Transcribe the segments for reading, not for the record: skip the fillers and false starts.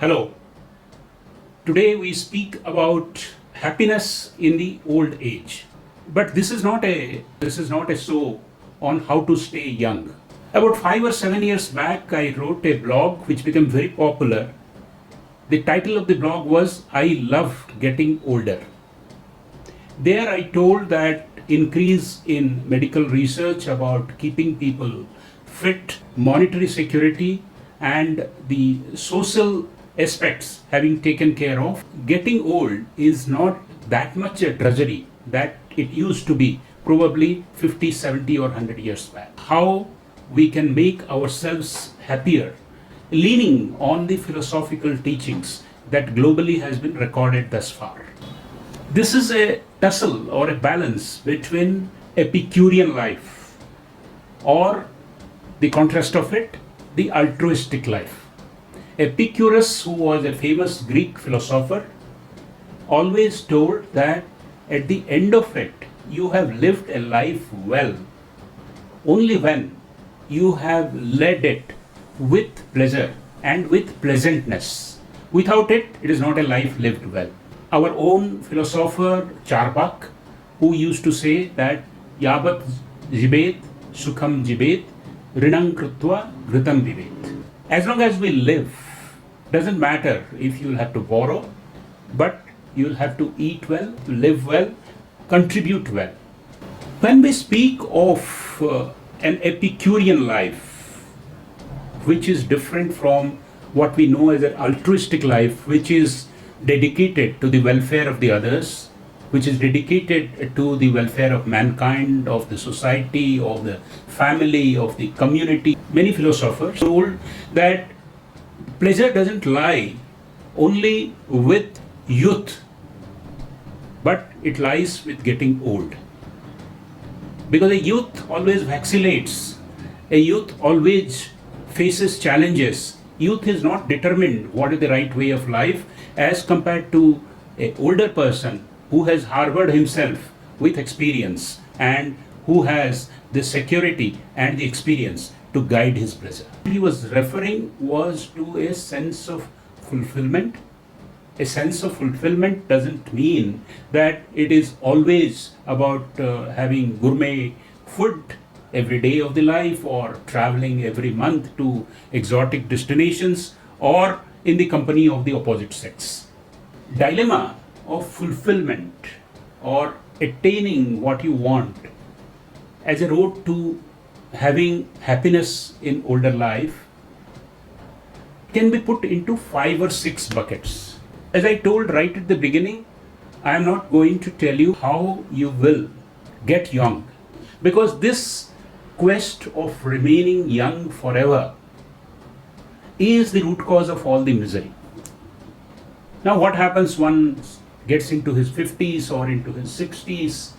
Hello. Today we speak about happiness in the old age. But this is not a show on how to stay young. About 5 or 7 years back I wrote a blog which became very popular. The title of the blog was I Love Getting Older. There I told that increase in medical research about keeping people fit, monetary security, and the social aspects having taken care of, getting old is not that much a drudgery that it used to be probably 50, 70 or 100 years back. How we can make ourselves happier, leaning on the philosophical teachings that globally has been recorded thus far. This is a tussle or a balance between Epicurean life or the contrast of it, the altruistic life. Epicurus, who was a famous Greek philosopher, always told that at the end of it, you have lived a life well only when you have led it with pleasure and with pleasantness. Without it, it is not a life lived well. Our own philosopher Charpak, who used to say that Yabat jibet sukham jibet rinam krutva ghritam vibet. As long as we live, doesn't matter if you'll have to borrow, but you'll have to eat well, live well, contribute well. When we speak of an Epicurean life, which is different from what we know as an altruistic life, which is dedicated to the welfare of the others, which is dedicated to the welfare of mankind, of the society, of the family, of the community. Many philosophers told that pleasure doesn't lie only with youth, but it lies with getting old. Because a youth always vacillates, a youth always faces challenges. Youth is not determined what is the right way of life as compared to an older person who has harbored himself with experience and who has the security and the experience to guide his pleasure. He was referring was to a sense of fulfillment. A sense of fulfillment doesn't mean that it is always about having gourmet food every day of the life or traveling every month to exotic destinations or in the company of the opposite sex. Dilemma of fulfillment or attaining what you want as a road to having happiness in older life can be put into 5 or 6 buckets. As I told right at the beginning, I am not going to tell you how you will get young, because this quest of remaining young forever is the root cause of all the misery. Now, what happens once gets into his 50s or into his 60s,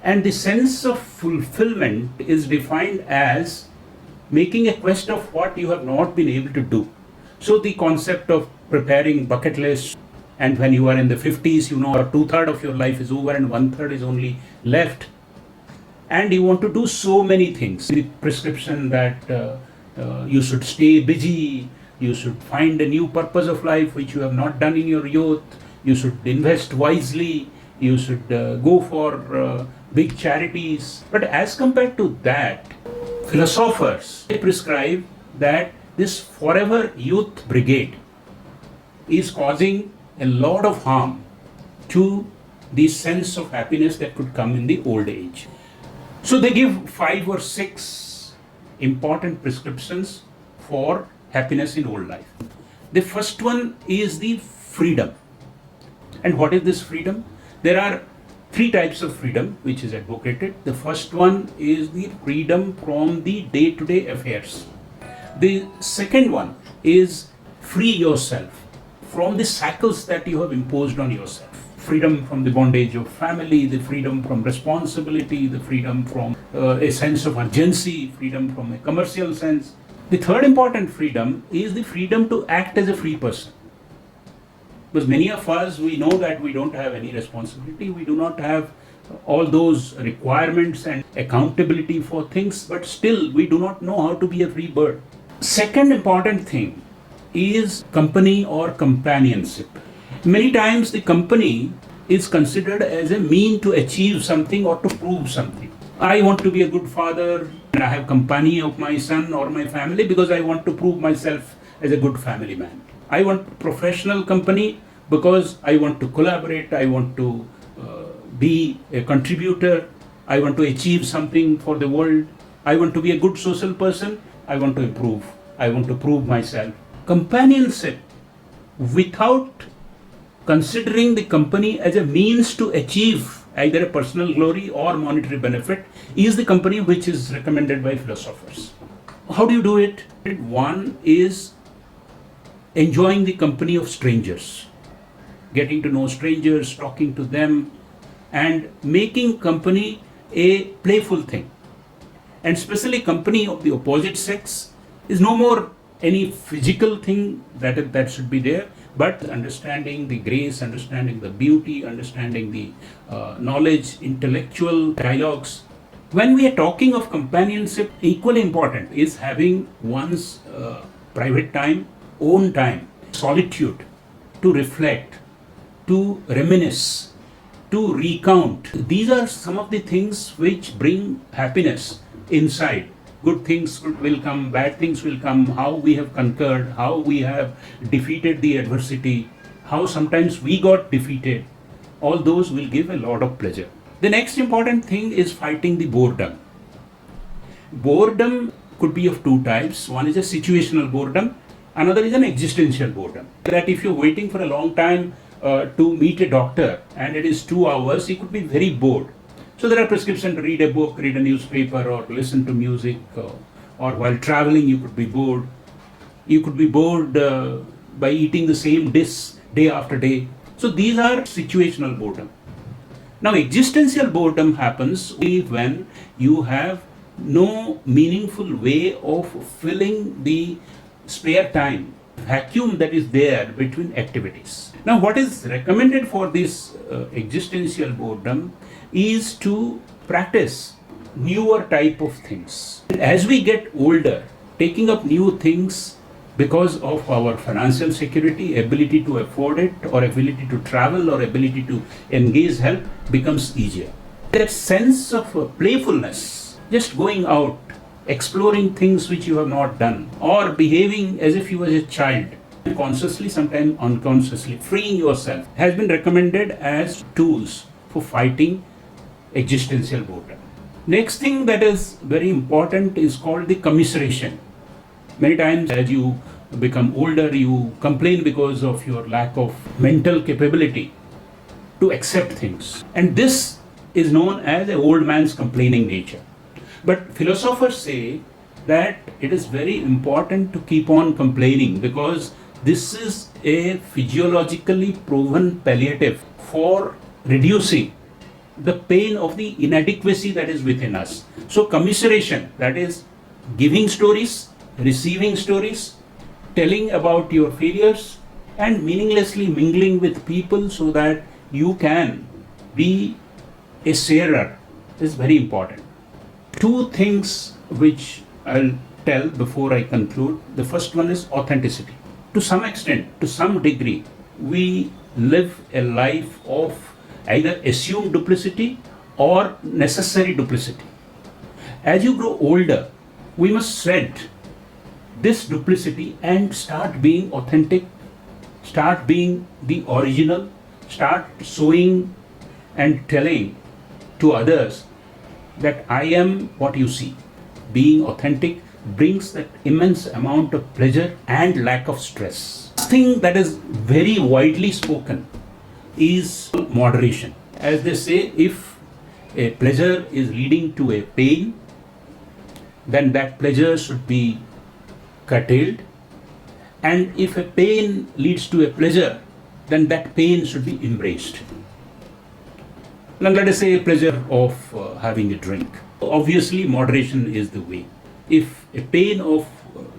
and the sense of fulfillment is defined as making a quest of what you have not been able to do. So the concept of preparing bucket lists, and when you are in the 50s, you know 2/3 of your life is over and 1/3 is only left, and you want to do so many things. The prescription that you should stay busy, you should find a new purpose of life which you have not done in your youth, you should invest wisely, you should go for big charities. But as compared to that, philosophers prescribe that this forever youth brigade is causing a lot of harm to the sense of happiness that could come in the old age. So they give 5 or 6 important prescriptions for happiness in old life. The first one is the freedom. And what is this freedom? There are 3 types of freedom which is advocated. The first one is the freedom from the day-to-day affairs. The second one is free yourself from the shackles that you have imposed on yourself. Freedom from the bondage of family, the freedom from responsibility, the freedom from a sense of urgency, freedom from a commercial sense. The third important freedom is the freedom to act as a free person. Because many of us, we know that we don't have any responsibility, we do not have all those requirements and accountability for things, but still we do not know how to be a free bird. Second important thing is company or companionship. Many times the company is considered as a mean to achieve something or to prove something. I want to be a good father and I have company of my son or my family because I want to prove myself as a good family man. I want professional company because I want to collaborate, I want to be a contributor, I want to achieve something for the world, I want to be a good social person, I want to improve, I want to prove myself. Companionship without considering the company as a means to achieve either a personal glory or monetary benefit is the company which is recommended by philosophers. How do you do it? One is enjoying the company of strangers, getting to know strangers, talking to them, and making company a playful thing. And especially company of the opposite sex is no more any physical thing that should be there, but understanding the grace, understanding the beauty, understanding the knowledge, intellectual dialogues. When we are talking of companionship, equally important is having one's private time, own time, solitude, to reflect, to reminisce, to recount. These are some of the things which bring happiness inside. Good things will come, bad things will come, how we have conquered, how we have defeated the adversity, how sometimes we got defeated. All those will give a lot of pleasure. The next important thing is fighting the boredom. Boredom could be of two types. One is a situational boredom, another is an existential boredom. That if you're waiting for a long time to meet a doctor and it is 2 hours, he could be very bored. So there are prescriptions to read a book, read a newspaper, or listen to music, or while traveling you could be bored. You could be bored by eating the same dish day after day. So these are situational boredom. Now existential boredom happens only when you have no meaningful way of filling the spare time, vacuum that is there between activities. Now what is recommended for this existential boredom is to practice newer type of things. As we get older, taking up new things because of our financial security, ability to afford it, or ability to travel, or ability to engage help becomes easier. That sense of playfulness, just going out, exploring things which you have not done, or behaving as if you were a child, consciously, sometimes unconsciously, freeing yourself, has been recommended as tools for fighting existential boredom. Next thing that is very important is called the commiseration. Many times as you become older, you complain because of your lack of mental capability to accept things. And this is known as an old man's complaining nature. But philosophers say that it is very important to keep on complaining because this is a physiologically proven palliative for reducing the pain of the inadequacy that is within us. So commiseration, that is giving stories, receiving stories, telling about your failures, and meaninglessly mingling with people so that you can be a sharer is very important. Two things which I'll tell before I conclude. The first one is authenticity. To some extent, to some degree, we live a life of either assumed duplicity or necessary duplicity. As you grow older, we must shed this duplicity and start being authentic, start being the original, start showing and telling to others that I am what you see. Being authentic brings that immense amount of pleasure and lack of stress. Thing that is very widely spoken is moderation. As they say, if a pleasure is leading to a pain, then that pleasure should be curtailed. And if a pain leads to a pleasure, then that pain should be embraced. Now let us say a pleasure of having a drink. Obviously, moderation is the way. If a pain of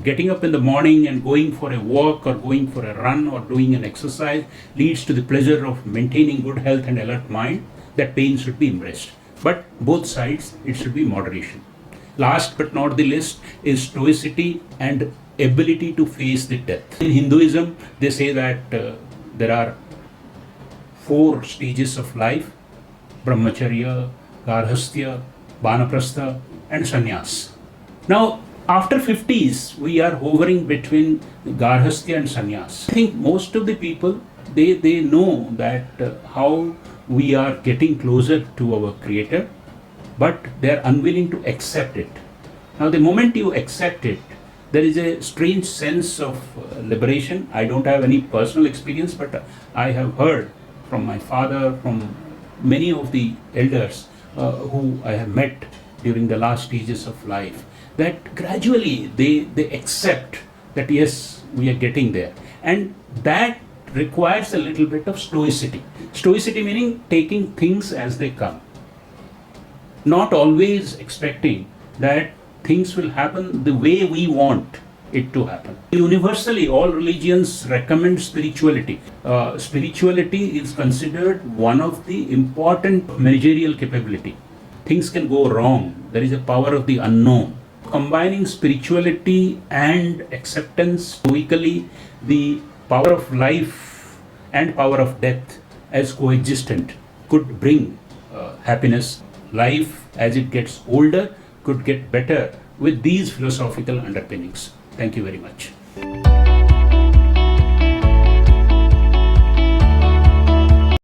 getting up in the morning and going for a walk or going for a run or doing an exercise leads to the pleasure of maintaining good health and alert mind, that pain should be embraced. But both sides, it should be moderation. Last but not the least is stoicity and ability to face the death. In Hinduism, they say that there are 4 stages of life: brahmacharya, garhastya, vanaprastha, and sannyas. Now, after 50s, we are hovering between garhastya and sannyas. I think most of the people, they know that how we are getting closer to our creator, but they are unwilling to accept it. Now, the moment you accept it, there is a strange sense of liberation. I don't have any personal experience, but I have heard from my father, from many of the elders who I have met during the last stages of life, that gradually they accept that yes, we are getting there. And that requires a little bit of stoicity. Stoicity meaning taking things as they come, not always expecting that things will happen the way we want it to happen. Universally, all religions recommend spirituality. Spirituality is considered one of the important managerial capability. Things can go wrong. There is a power of the unknown. Combining spirituality and acceptance stoically, the power of life and power of death as coexistent could bring happiness. Life, as it gets older, could get better with these philosophical underpinnings. Thank you very much.